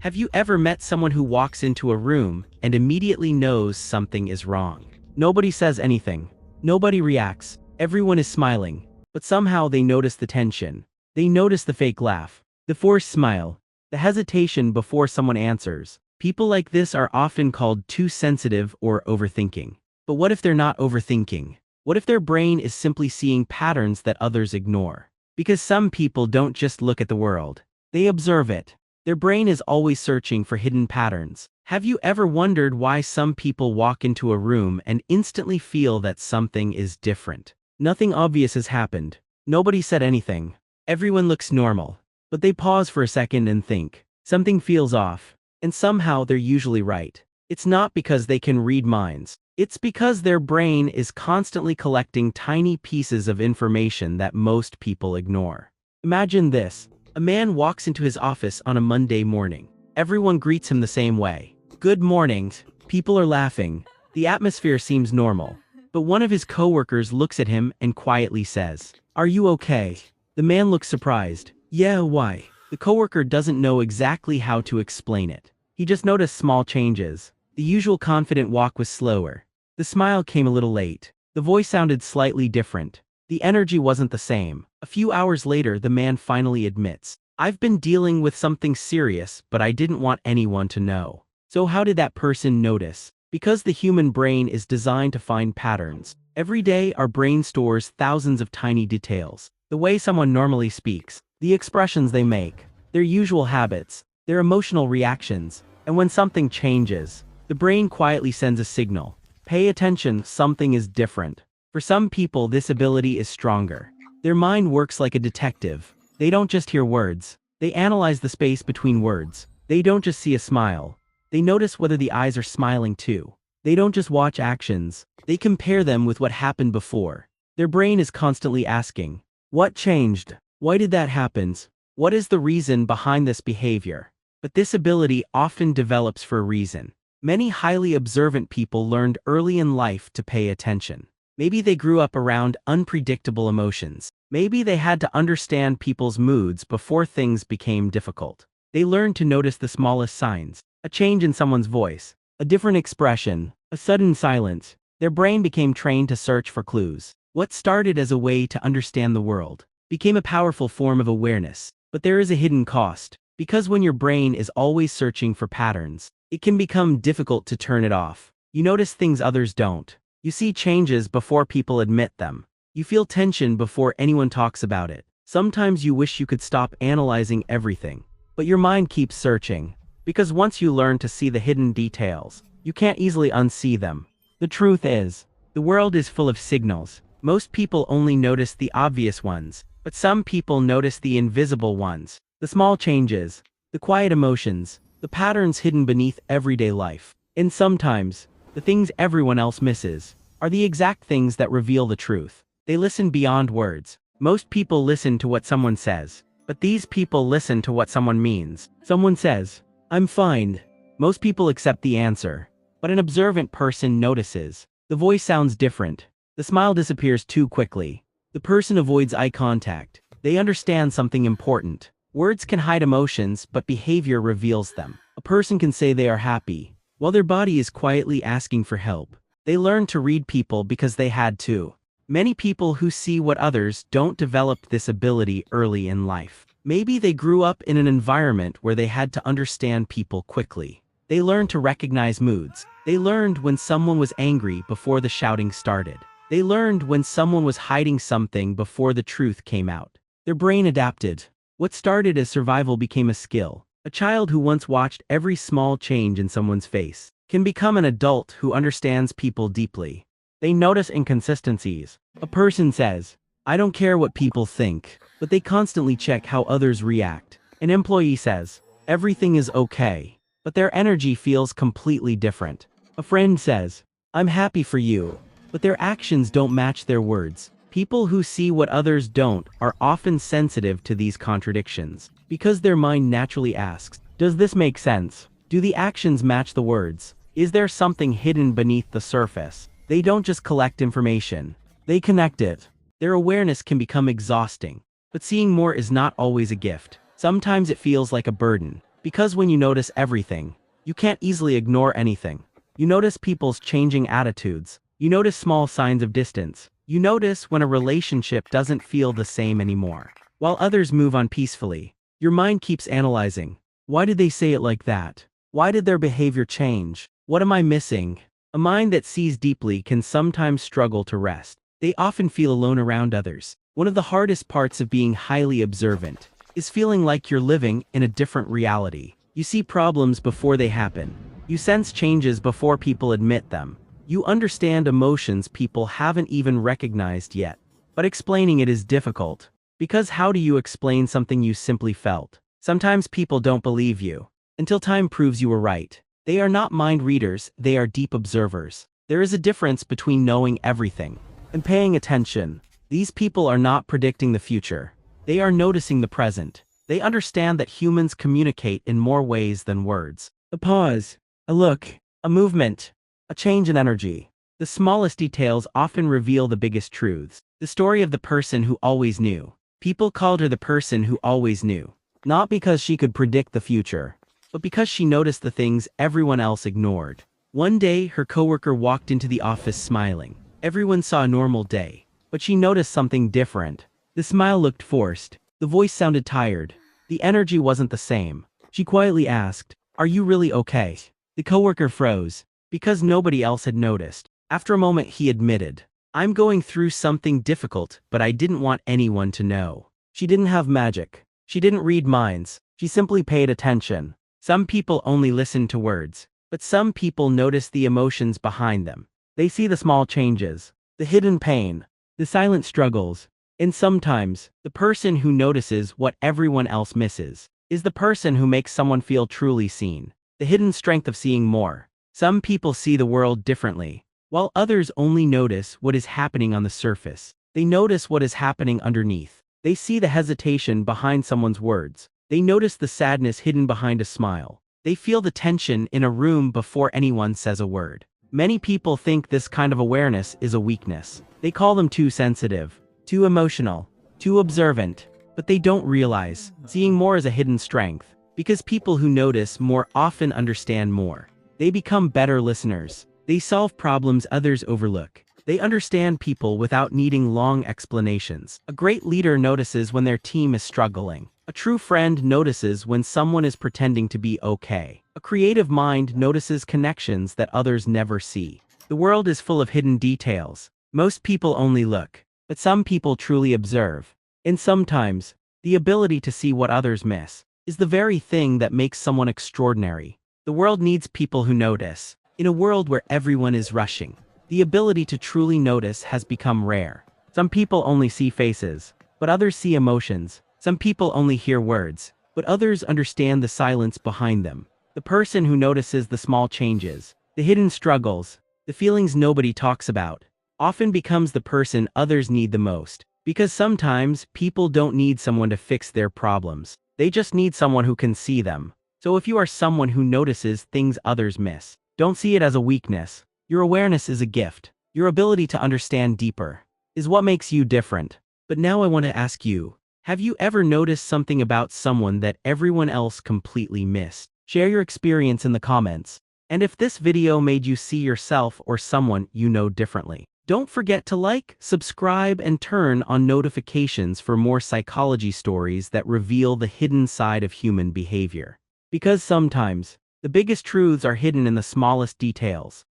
Have you ever met someone who walks into a room and immediately knows something is wrong? Nobody says anything. Nobody reacts. Everyone is smiling. But somehow they notice the tension. They notice the fake laugh, the forced smile, the hesitation before someone answers. People like this are often called too sensitive or overthinking. But what if they're not overthinking? What if their brain is simply seeing patterns that others ignore? Because some people don't just look at the world. They observe it. Their brain is always searching for hidden patterns. Have you ever wondered why some people walk into a room and instantly feel that something is different? Nothing obvious has happened. Nobody said anything. Everyone looks normal. But they pause for a second and think. Something feels off. And somehow they're usually right. It's not because they can read minds. It's because their brain is constantly collecting tiny pieces of information that most people ignore. Imagine this. A man walks into his office on a Monday morning. Everyone greets him the same way. Good morning. People are laughing. The atmosphere seems normal. But one of his coworkers looks at him and quietly says, "Are you okay?" The man looks surprised. "Yeah, why?" The coworker doesn't know exactly how to explain it. He just noticed small changes. The usual confident walk was slower. The smile came a little late. The voice sounded slightly different. The energy wasn't the same. A few hours later, the man finally admits, "I've been dealing with something serious, but I didn't want anyone to know." So how did that person notice? Because the human brain is designed to find patterns. Every day, our brain stores thousands of tiny details. The way someone normally speaks, the expressions they make, their usual habits, their emotional reactions. And when something changes, the brain quietly sends a signal. Pay attention, something is different. For some people, this ability is stronger. Their mind works like a detective. They don't just hear words. They analyze the space between words. They don't just see a smile. They notice whether the eyes are smiling too. They don't just watch actions. They compare them with what happened before. Their brain is constantly asking, what changed? Why did that happen? What is the reason behind this behavior? But this ability often develops for a reason. Many highly observant people learned early in life to pay attention. Maybe they grew up around unpredictable emotions. Maybe they had to understand people's moods before things became difficult. They learned to notice the smallest signs, a change in someone's voice, a different expression, a sudden silence. Their brain became trained to search for clues. What started as a way to understand the world became a powerful form of awareness. But there is a hidden cost. Because when your brain is always searching for patterns, it can become difficult to turn it off. You notice things others don't. You see changes before people admit them. You feel tension before anyone talks about it. Sometimes you wish you could stop analyzing everything. But your mind keeps searching. Because once you learn to see the hidden details, you can't easily unsee them. The truth is, the world is full of signals. Most people only notice the obvious ones, but some people notice the invisible ones. The small changes, the quiet emotions, the patterns hidden beneath everyday life. And sometimes, the things everyone else misses are the exact things that reveal the truth. They listen beyond words. Most people listen to what someone says, but these people listen to what someone means. Someone says, "I'm fine." Most people accept the answer, but an observant person notices. The voice sounds different. The smile disappears too quickly. The person avoids eye contact. They understand something important. Words can hide emotions, but behavior reveals them. A person can say they are happy, while their body is quietly asking for help. They learn to read people because they had to. Many people who see what others don't develop this ability early in life. Maybe they grew up in an environment where they had to understand people quickly. They learned to recognize moods. They learned when someone was angry before the shouting started. They learned when someone was hiding something before the truth came out. Their brain adapted. What started as survival became a skill. A child who once watched every small change in someone's face can become an adult who understands people deeply. They notice inconsistencies. A person says, "I don't care what people think," but they constantly check how others react. An employee says, "Everything is okay," but their energy feels completely different. A friend says, "I'm happy for you," but their actions don't match their words. People who see what others don't are often sensitive to these contradictions, because their mind naturally asks, does this make sense? Do the actions match the words? Is there something hidden beneath the surface? They don't just collect information, they connect it. Their awareness can become exhausting, but seeing more is not always a gift. Sometimes it feels like a burden, Because when you notice everything, you can't easily ignore anything. You notice people's changing attitudes. You notice small signs of distance. You notice when a relationship doesn't feel the same anymore. While others move on peacefully, your mind keeps analyzing. Why did they say it like that? Why did their behavior change? What am I missing? A mind that sees deeply can sometimes struggle to rest. They often feel alone around others. One of the hardest parts of being highly observant is feeling like you're living in a different reality. You see problems before they happen. You sense changes before people admit them. You understand emotions people haven't even recognized yet. But explaining it is difficult. Because how do you explain something you simply felt? Sometimes people don't believe you until time proves you were right. They are not mind readers, they are deep observers. There is a difference between knowing everything and paying attention. These people are not predicting the future. They are noticing the present. They understand that humans communicate in more ways than words. A pause, a look, a movement, a change in energy. The smallest details often reveal the biggest truths. The story of the person who always knew. People called her the person who always knew. Not because she could predict the future, but because she noticed the things everyone else ignored. One day, her coworker walked into the office smiling. Everyone saw a normal day, but she noticed something different. The smile looked forced. The voice sounded tired. The energy wasn't the same. She quietly asked, "Are you really okay?" The coworker froze, because nobody else had noticed. After a moment, he admitted, "I'm going through something difficult, but I didn't want anyone to know." She didn't have magic. She didn't read minds. She simply paid attention. Some people only listen to words, but some people notice the emotions behind them. They see the small changes, the hidden pain, the silent struggles. And sometimes, the person who notices what everyone else misses is the person who makes someone feel truly seen. The hidden strength of seeing more. Some people see the world differently, while others only notice what is happening on the surface. They notice what is happening underneath. They see the hesitation behind someone's words. They notice the sadness hidden behind a smile. They feel the tension in a room before anyone says a word. Many people think this kind of awareness is a weakness. They call them too sensitive, too emotional, too observant, but they don't realize seeing more is a hidden strength, because people who notice more often understand more. They become better listeners. They solve problems others overlook. They understand people without needing long explanations. A great leader notices when their team is struggling. A true friend notices when someone is pretending to be okay. A creative mind notices connections that others never see. The world is full of hidden details. Most people only look, but some people truly observe. And sometimes, the ability to see what others miss is the very thing that makes someone extraordinary. The world needs people who notice. In a world where everyone is rushing, the ability to truly notice has become rare. Some people only see faces, but others see emotions. Some people only hear words, but others understand the silence behind them. The person who notices the small changes, the hidden struggles, the feelings nobody talks about, often becomes the person others need the most. Because sometimes, people don't need someone to fix their problems. They just need someone who can see them. So if you are someone who notices things others miss, don't see it as a weakness. Your awareness is a gift. Your ability to understand deeper is what makes you different. But now I want to ask you, have you ever noticed something about someone that everyone else completely missed? Share your experience in the comments. And if this video made you see yourself or someone you know differently, don't forget to like, subscribe, and turn on notifications for more psychology stories that reveal the hidden side of human behavior. Because sometimes, the biggest truths are hidden in the smallest details.